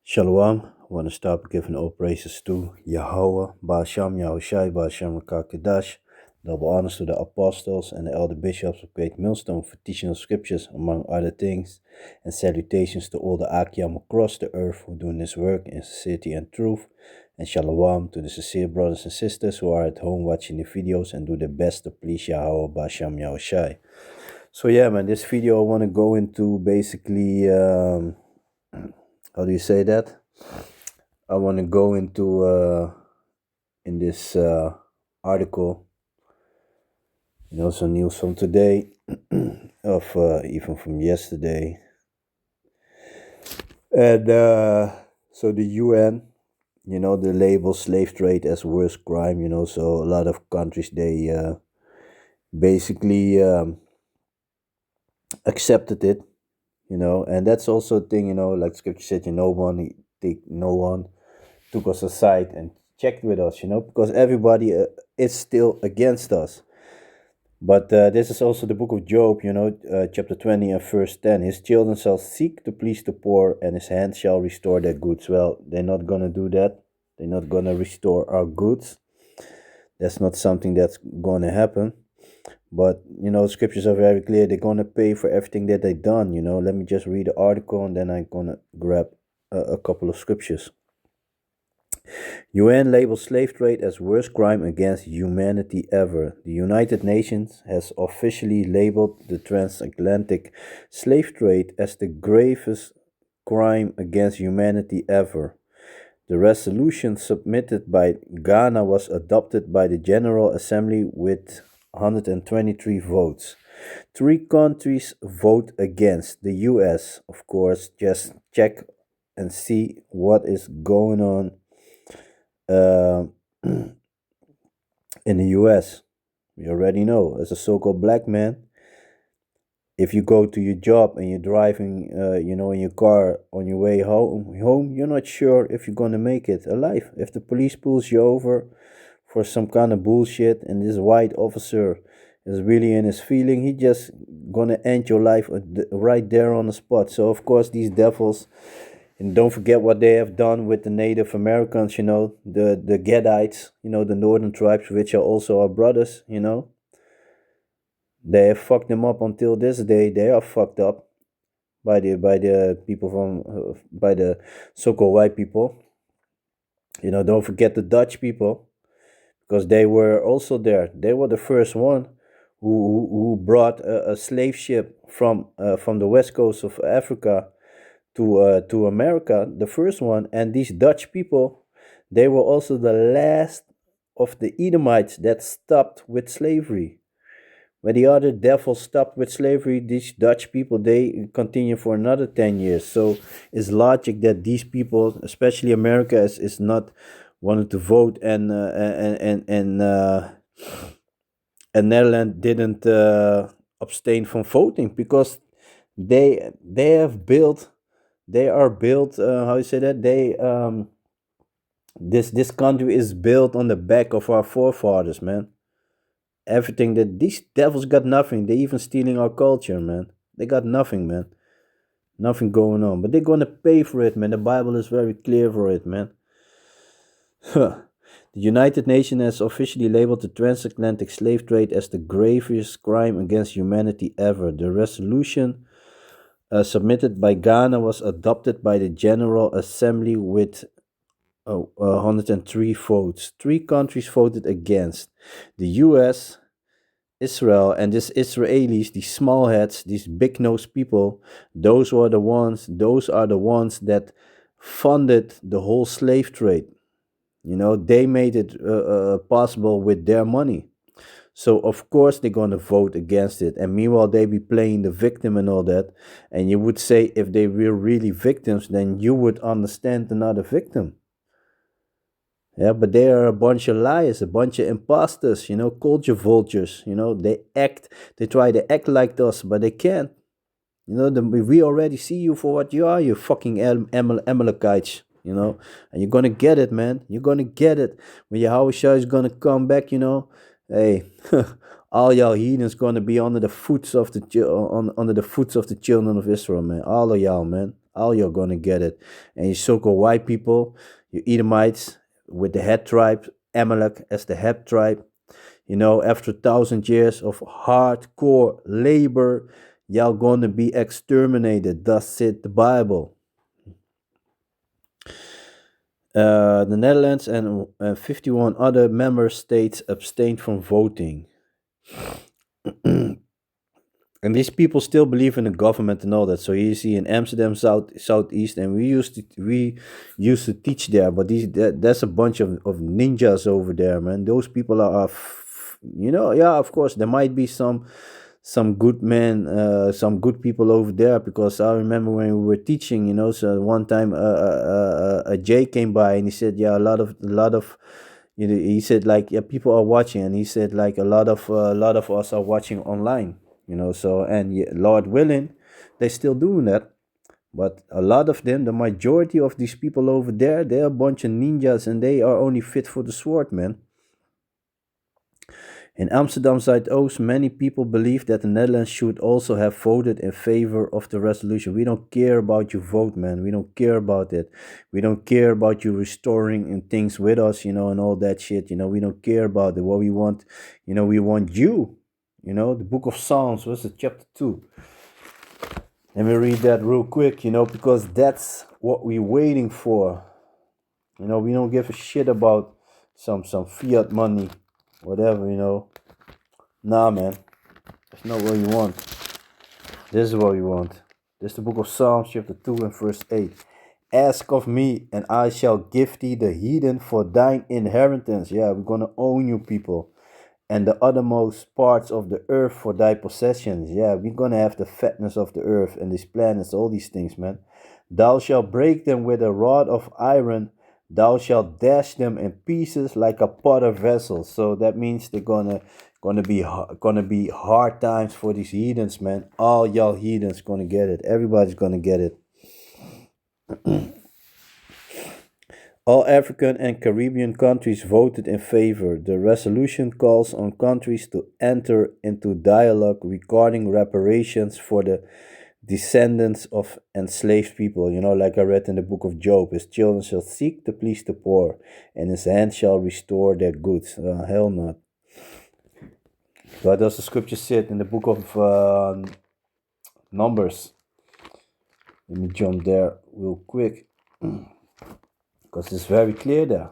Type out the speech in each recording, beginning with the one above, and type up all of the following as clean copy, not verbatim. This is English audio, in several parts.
Shalom. I want to start giving all praises to Yahweh, Ba'asham, Yahushai, Ba'asham, Kadash. Double honors to the apostles and the elder bishops of Great Millstone for teaching the scriptures, among other things. And salutations to all the Akiam across the earth who are doing this work in sincerity and truth. And shalom to the sincere brothers and sisters who are at home watching the videos and do their best to please Yahweh, Ba'asham, Yahushai. So yeah, man, this video I want to go into basically... how do you say that? I want to go into in this article, some news from today, of even from yesterday, and so the UN, the label slave trade as worst crime, so a lot of countries they basically accepted it. And that's also a thing, like scripture said, no one took us aside and checked with us, because everybody is still against us. But this is also the book of Job, chapter 20 and verse 10. His children shall seek to please the poor, and his hand shall restore their goods. Well, they're not going to do that. They're not going to restore our goods. That's not something that's going to happen. But, scriptures are very clear. They're going to pay for everything that they've done, Let me just read the article, and then I'm going to grab a couple of scriptures. UN labels slave trade as worst crime against humanity ever. The United Nations has officially labeled the transatlantic slave trade as the gravest crime against humanity ever. The resolution submitted by Ghana was adopted by the General Assembly with 123 votes. 3 countries vote against. The US, of course. Just check and see what is going on in the US. We already know, as a so-called black man, if you go to your job and you're driving, in your car on your way home, you're not sure if you're gonna make it alive. If the police pulls you over for some kind of bullshit, and this white officer is really in his feeling, he just gonna end your life right there on the spot. So of course these devils. And don't forget what they have done with the Native Americans, the Gadites, the northern tribes, which are also our brothers, They have fucked them up until this day. They are fucked up by the people by the so-called white people. Don't forget the Dutch people, because they were also there. They were the first one who brought a slave ship from the west coast of Africa to America, the first one. And these Dutch people, they were also the last of the Edomites that stopped with slavery. When the other devils stopped with slavery, these Dutch people, they continue for another 10 years. So it's logic that these people, especially America, is not wanting to vote, and Netherlands didn't abstain from voting, because they are built, how you say that? This country is built on the back of our forefathers, man. Everything that these devils got nothing. They even stealing our culture, man. They got nothing, man. Nothing going on. But they're gonna pay for it, man. The Bible is very clear for it, man. The United Nations has officially labeled the transatlantic slave trade as the gravest crime against humanity ever. The resolution submitted by Ghana was adopted by the General Assembly with 103 votes. 3 countries voted against. The US, Israel, and these Israelis, these small heads, these big nosed people, those are the ones that funded the whole slave trade. They made it possible with their money. So of course they're gonna vote against it. And meanwhile they be playing the victim and all that. And you would say, if they were really victims, then you would understand another victim. Yeah, but they are a bunch of liars, a bunch of imposters, culture vultures. They try to act like us, but they can't. We already see you for what you are, you fucking Amalekites, and you're gonna get it, man. You're gonna get it. When Yahushua is gonna come back, hey, all y'all heathens gonna be under the foot of the children of Israel, man. All of y'all, man. All you're gonna get it. And you so-called white people, you Edomites with the head tribe, Amalek as the head tribe. After 1,000 years of hardcore labor, y'all gonna be exterminated. Thus said the Bible. The Netherlands and 51 other member states abstained from voting. And these people still believe in the government and all that. So you see in Amsterdam, southeast, and we used to teach there, but that's a bunch of ninjas over there, man. Those people yeah, of course there might be some good men, some good people over there, because I remember when we were teaching, so one time a Jay came by and he said, yeah, a lot of he said, like, yeah, people are watching, and he said, like, a lot of us are watching online, so, and yeah, Lord willing, they're still doing that. But a lot of them, the majority of these people over there, they're a bunch of ninjas, and they are only fit for the sword, man. In Amsterdam Zuidoost, many people believe that the Netherlands should also have voted in favor of the resolution. We don't care about your vote, man. We don't care about it. We don't care about you restoring and things with us, and all that shit. We don't care about it. What we want, we want you. The book of Psalms, what's it, chapter 2? Let me read that real quick, because that's what we're waiting for. We don't give a shit about some fiat money, whatever, Nah, man. That's not what you want. This is what you want. This is the book of Psalms, chapter 2 and verse 8. Ask of me, and I shall give thee the heathen for thine inheritance. Yeah, we're going to own you, people. And the uttermost parts of the earth for thy possessions. Yeah, we're going to have the fatness of the earth and these planets, all these things, man. Thou shalt break them with a rod of iron. Thou shalt dash them in pieces like a potter vessel. So that means they're gonna be hard times for these heathens, man. All y'all heathens gonna get it. Everybody's gonna get it. All African and Caribbean countries voted in favor. The resolution calls on countries to enter into dialogue regarding reparations for the descendants of enslaved people. Like I read in the book of Job, his children shall seek to please the poor, and his hand shall restore their goods. Hell not. What does the scripture say in the book of Numbers? Let me jump there real quick, because it's very clear there.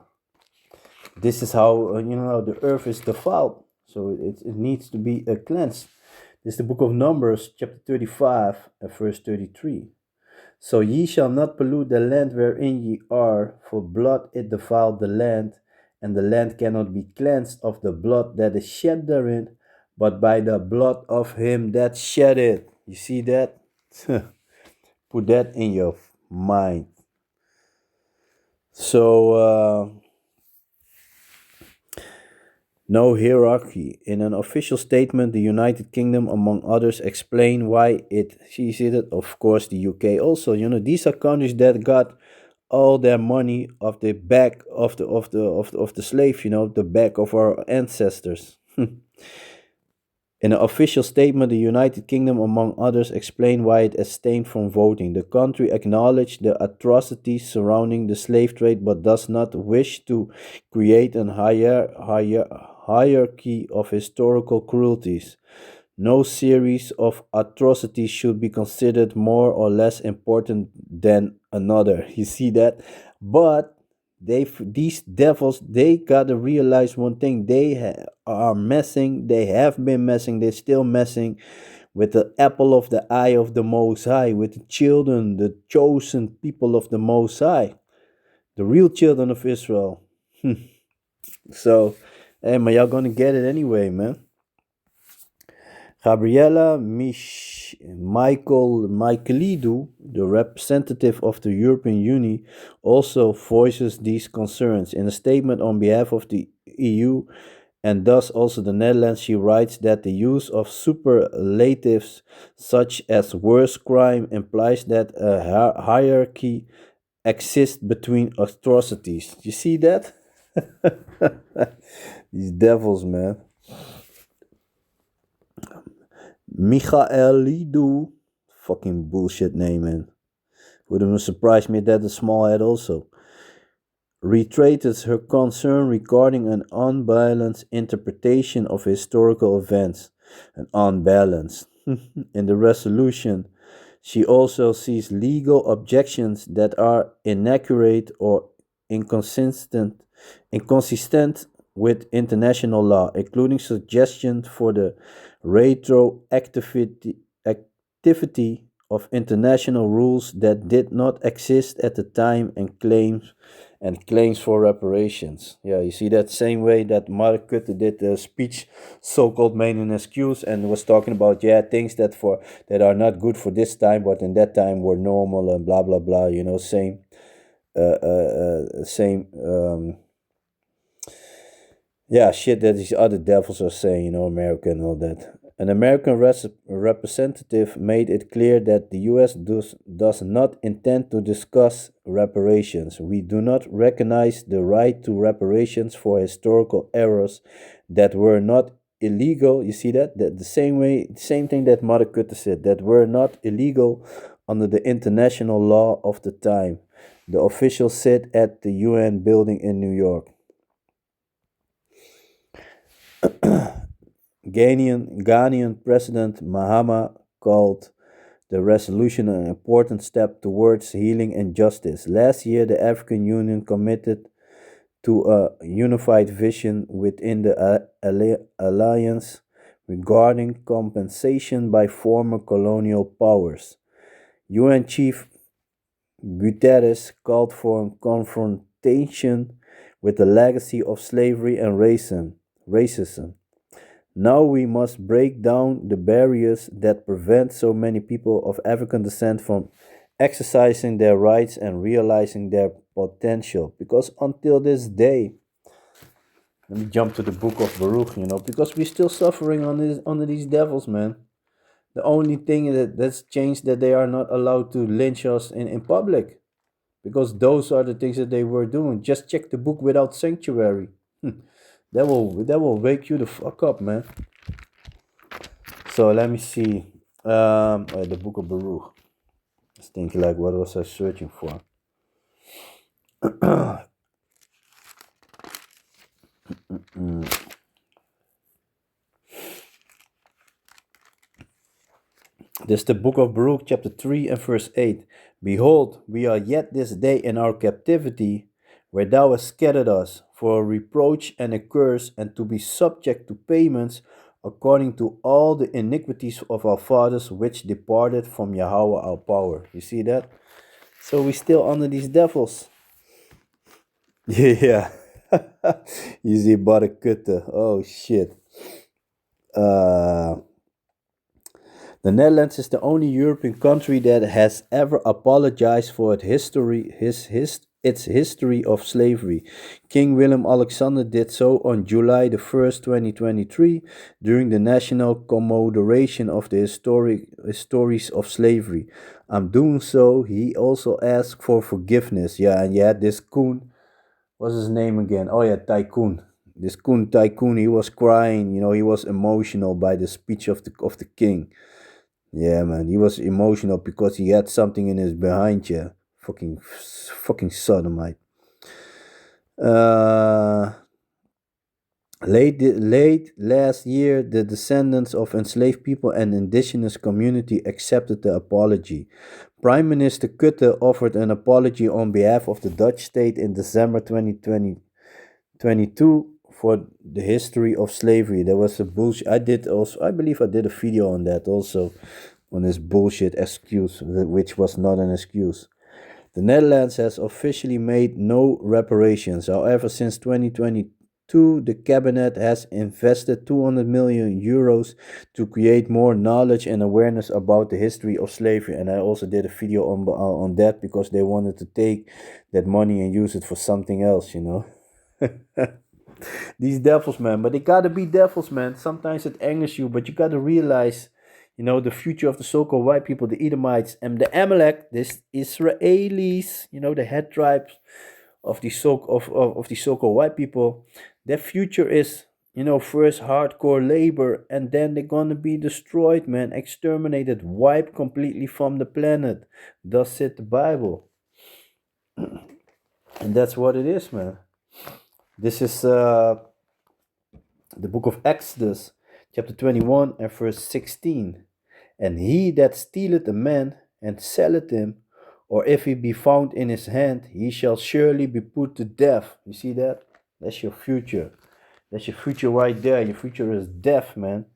This is how, the earth is defiled, so it needs to be cleansed. This is the book of Numbers, chapter 35, and verse 33. So ye shall not pollute the land wherein ye are, for blood it defiled the land, and the land cannot be cleansed of the blood that is shed therein, but by the blood of him that shed it. You see that? Put that in your mind. So, no hierarchy. In an official statement, the United Kingdom, among others, explain why it sees it. Of course, the UK also. These are countries that got all their money off the back of the slave. The back of our ancestors. In an official statement, the United Kingdom, among others, explained why it abstained from voting. The country acknowledged the atrocities surrounding the slave trade, but does not wish to create an hierarchy of historical cruelties. No series of atrocities should be considered more or less important than another. You see that? But these devils, they gotta realize one thing. They are messing. They have been messing. They're still messing with the apple of the eye of the Most High, with the children, the chosen people of the Most High, the real children of Israel. So, hey, man, y'all gonna get it anyway, man. Gabriela Michaelidou, the representative of the European Union, also voices these concerns. In a statement on behalf of the EU and thus also the Netherlands, she writes that the use of superlatives such as worst crime implies that a hierarchy exists between atrocities. You see that? These devils, man. Michaelidou, fucking bullshit name, man. Wouldn't surprise me that the small head also reiterated her concern regarding an unbalanced interpretation of historical events. An unbalanced. In the resolution, she also sees legal objections that are inaccurate or inconsistent with international law, including suggestions for the retroactivity of international rules that did not exist at the time and claims for reparations. Yeah, you see that same way that Mark Rutte did the speech, so-called made an excuse, and was talking about things that are not good for this time, but in that time were normal and blah blah blah. Same. Yeah, shit that these other devils are saying, America and all that. An American representative made it clear that the US does not intend to discuss reparations. We do not recognize the right to reparations for historical errors that were not illegal. You see that? That the same way, same thing that Mother Kutte said, that were not illegal under the international law of the time. The official said at the UN building in New York. Ghanaian President Mahama called the resolution an important step towards healing and justice. Last year, the African Union committed to a unified vision within the alliance regarding compensation by former colonial powers. UN Chief Guterres called for confrontation with the legacy of slavery and racism. Now we must break down the barriers that prevent so many people of African descent from exercising their rights and realizing their potential. Because until this day, let me jump to the book of Baruch, because we're still suffering under these devils, man. The only thing that's changed that they are not allowed to lynch us in public. Because those are the things that they were doing. Just check the book without sanctuary. That will wake you the fuck up, man. So let me see. The book of Baruch. I was thinking like, what was I searching for? This is the book of Baruch, chapter 3 and verse 8. Behold, we are yet this day in our captivity, where thou hast scattered us, for a reproach and a curse, and to be subject to payments according to all the iniquities of our fathers which departed from Yahweh our power. You see that? So we still under these devils. Yeah. You see Barakutte. Oh shit. Uh the Netherlands is the only European country that has ever apologized for its history of slavery. King Willem Alexander did so on July the 1st, 2023, during the national commemoration of the histories of slavery. I'm doing so. He also asked for forgiveness. Yeah, and you had this coon. What's his name again? Oh yeah, Tycoon. This coon Tycoon. He was crying. He was emotional by the speech of the king. Yeah, man, he was emotional because he had something in his behind. Yeah, fucking sodomite. Uh, late last year, the descendants of enslaved people and indigenous community accepted the apology. Prime Minister Kutte offered an apology on behalf of the Dutch state in December 2022 for the history of slavery. There was a bullshit. I believe I did a video on that also, on this bullshit excuse, which was not an excuse. The Netherlands has officially made no reparations. However, since 2022, the cabinet has invested 200 million euros to create more knowledge and awareness about the history of slavery. And I also did a video on that because they wanted to take that money and use it for something else. These devils, man. But they gotta be devils, man. Sometimes it angers you, but you gotta realize, the future of the so-called white people, the Edomites and the Amalek, this Israelis, the head tribes of the so-called white people. Their future is first hardcore labor, and then they're gonna be destroyed, man, exterminated, wiped completely from the planet. Thus said the Bible. And that's what it is, man. This is the book of Exodus, chapter 21 and verse 16. And he that stealeth a man and selleth him, or if he be found in his hand, he shall surely be put to death. You see that? That's your future. That's your future right there. Your future is death, man.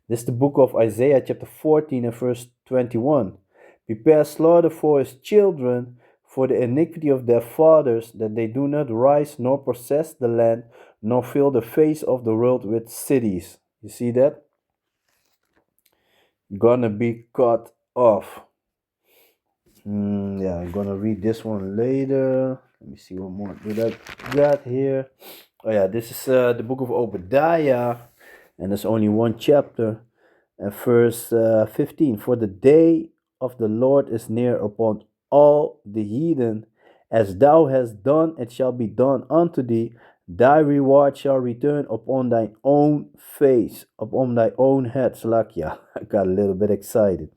This is the book of Isaiah, chapter 14 and verse 21. Prepare slaughter for his children, for the iniquity of their fathers, that they do not rise nor possess the land, nor fill the face of the world with cities. You see that? Gonna be cut off. Yeah, I'm gonna read this one later. Let me see what more did I got here. Oh yeah, this is the book of Obadiah, and there's only one chapter. And verse 15. For the day of the Lord is near upon all the heathen. As thou hast done, it shall be done unto thee. Thy reward shall return upon thine own face, upon thy own head. Slakia. I got a little bit excited.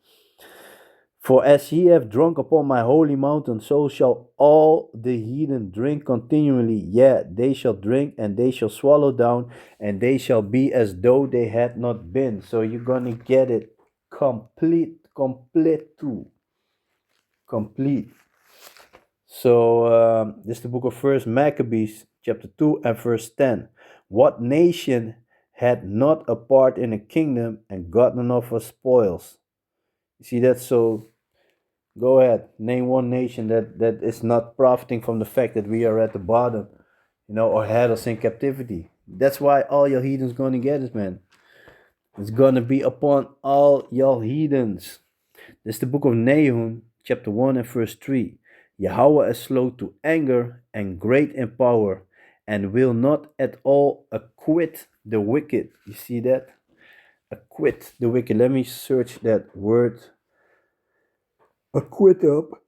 For as ye have drunk upon my holy mountain, so shall all the heathen drink continually. Yeah, they shall drink and they shall swallow down, and they shall be as though they had not been. So you're gonna get it complete too. Complete. So this is the book of First Maccabees, chapter 2 and verse 10. What nation had not a part in a kingdom and gotten enough of spoils? You see that? So go ahead. Name one nation that is not profiting from the fact that we are at the bottom, or had us in captivity. That's why all your heathens gonna get it, man. It's gonna be upon all your heathens. This is the book of Nahum, chapter 1 and verse 3. Yahweh is slow to anger and great in power, and will not at all acquit the wicked. You see that? Acquit the wicked. Let me search that word. Acquit up.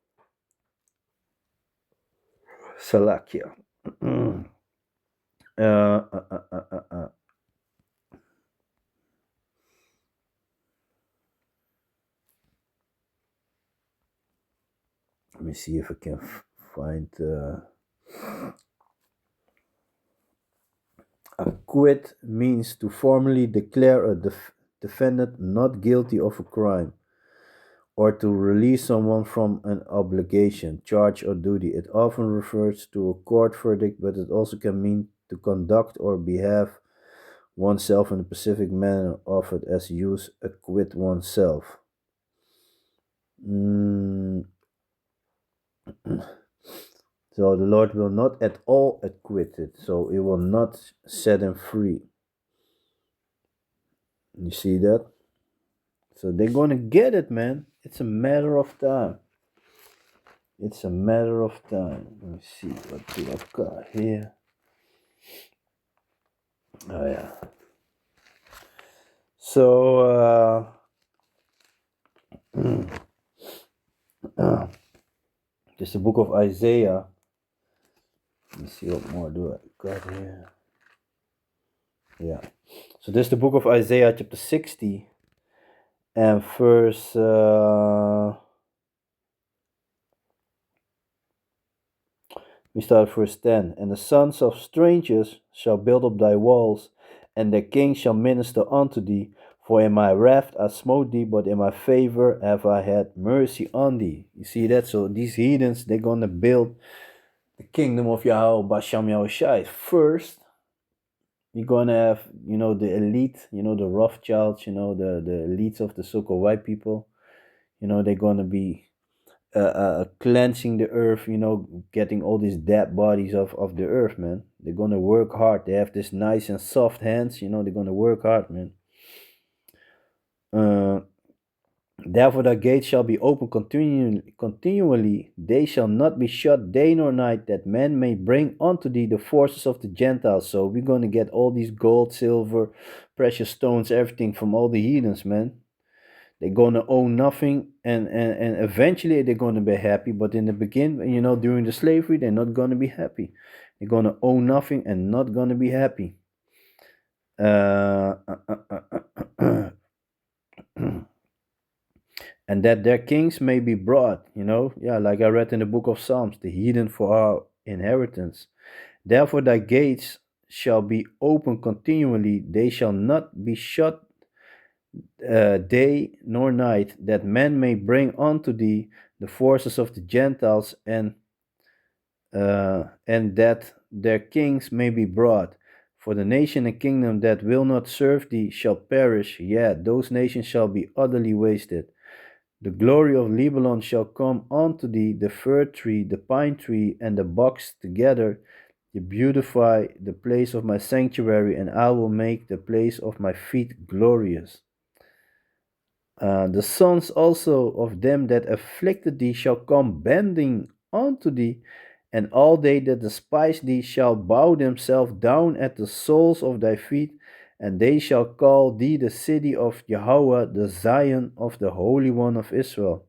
Salakia. uh, uh, uh, uh, uh, uh. Let me see if I can find. Acquit means to formally declare a defendant not guilty of a crime, or to release someone from an obligation, charge, or duty. It often refers to a court verdict, but it also can mean to conduct or behave oneself in a specific manner, offered as use, acquit oneself. So the Lord will not at all acquit it, so it will not set him free. You see that? So they're gonna get it, man. It's a matter of time. It's a matter of time. Let me see, what do I've got here? Oh yeah. So this is the book of Isaiah. Let me see what more do I got here. Yeah. So this is the book of Isaiah, chapter 60, and verse we start verse 10. And the sons of strangers shall build up thy walls, and the king shall minister unto thee. For in my wrath I smote thee, but in my favor have I had mercy on thee. You see that? So these heathens, they're gonna build the kingdom of Yahweh Basham Yahushai. First, you're gonna have, the elite, the Rothschilds, the elites of the so-called white people. They're gonna be cleansing the earth, getting all these dead bodies of the earth, man. They're gonna work hard. They have this nice and soft hands, they're gonna work hard, man. Therefore the gates shall be open continually, they shall not be shut day nor night, that men may bring unto thee the forces of the Gentiles. So we're gonna get all these gold, silver, precious stones, everything from all the heathens, man. They're gonna own nothing, and eventually they're gonna be happy. But in the beginning, during the slavery, they're not gonna be happy. They're gonna own nothing and not gonna be happy. Uh, and that their kings may be brought, yeah, like I read in the book of Psalms, the heathen for our inheritance. Therefore, thy gates shall be open continually, they shall not be shut day nor night, that men may bring unto thee the forces of the Gentiles, and that their kings may be brought. For the nation and kingdom that will not serve thee shall perish, yea, those nations shall be utterly wasted. The glory of Lebanon shall come unto thee, the fir tree, the pine tree, and the box together, to beautify the place of my sanctuary, and I will make the place of my feet glorious. The sons also of them that afflicted thee shall come bending unto thee, and all they that despise thee shall bow themselves down at the soles of thy feet, and they shall call thee the city of Yahweh, the Zion of the Holy One of Israel.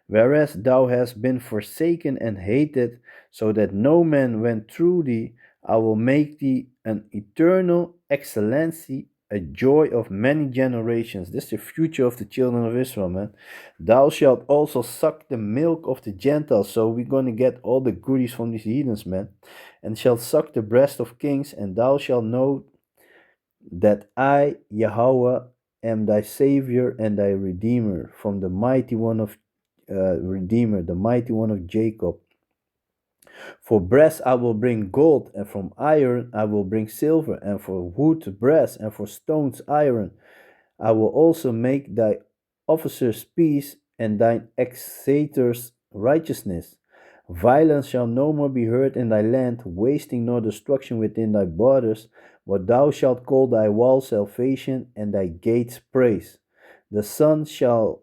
Whereas thou hast been forsaken and hated, so that no man went through thee, I will make thee an eternal excellency, a joy of many generations. This is the future of the children of Israel, man. Thou shalt also suck the milk of the Gentiles. So we're going to get all the goodies from these heathens, man. And shalt suck the breast of kings, and thou shalt know that I, Yahweh, am thy Savior and thy Redeemer, from the mighty one of Redeemer, the mighty one of Jacob. For brass I will bring gold, and from iron I will bring silver, and for wood brass, and for stones iron. I will also make thy officers peace, and thine executors righteousness. Violence shall no more be heard in thy land, wasting nor destruction within thy borders. But thou shalt call thy wall salvation, and thy gates praise. The sun shall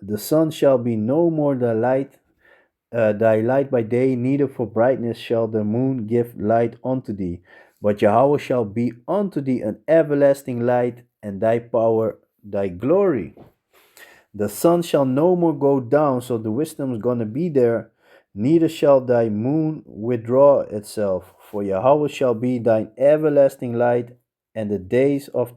the sun shall be no more thy light by day, neither for brightness shall the moon give light unto thee. But Yahweh shall be unto thee an everlasting light, and thy power thy glory. The sun shall no more go down, so the wisdom is gonna be there, neither shall thy moon withdraw itself, for Yahweh shall be thine everlasting light, and the days of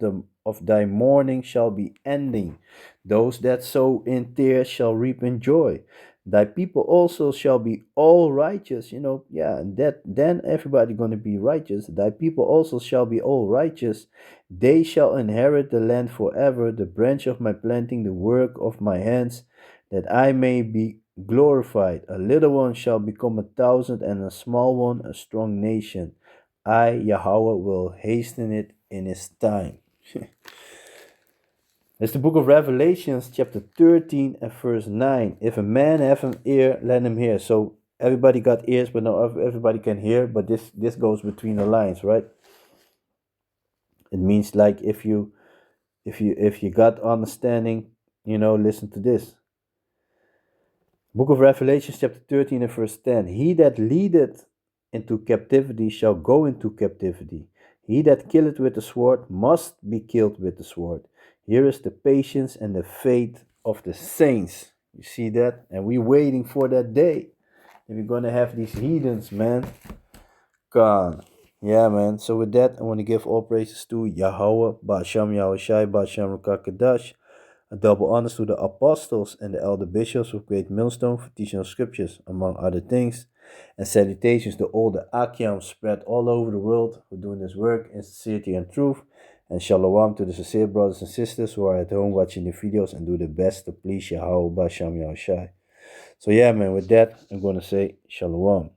thy mourning shall be ending. Those that sow in tears shall reap in joy. Thy people also shall be all righteous. Yeah, and that then everybody gonna be righteous. Thy people also shall be all righteous. They shall inherit the land forever, the branch of my planting, the work of my hands, that I may be glorified. A little one shall become 1,000, and a small one a strong nation. I, Yahweh, will hasten it in his time. It's the book of Revelations, chapter 13 and verse 9. If a man have an ear, let him hear. So everybody got ears, but not everybody can hear. But this goes between the lines, right? It means like if you got understanding, listen to this. Book of Revelation, chapter 13 and verse 10. He that leadeth into captivity shall go into captivity. He that killeth with the sword must be killed with the sword. Here is the patience and the faith of the saints. You see that? And we're waiting for that day. And we're going to have these heathens, man, gone. Yeah, man. So with that, I want to give all praises to Yahweh, Ba'asham Yahushai, Ba'asham Rukakadash. A double honors to the apostles and the elder bishops of Great Millstone for teaching of scriptures, among other things. And salutations to all the Akiams spread all over the world who are doing this work in sincerity and truth. And shalom to the sincere brothers and sisters who are at home watching the videos and do the best to please Yahweh Basham Yahushai. So yeah, man, with that, I'm going to say shalom.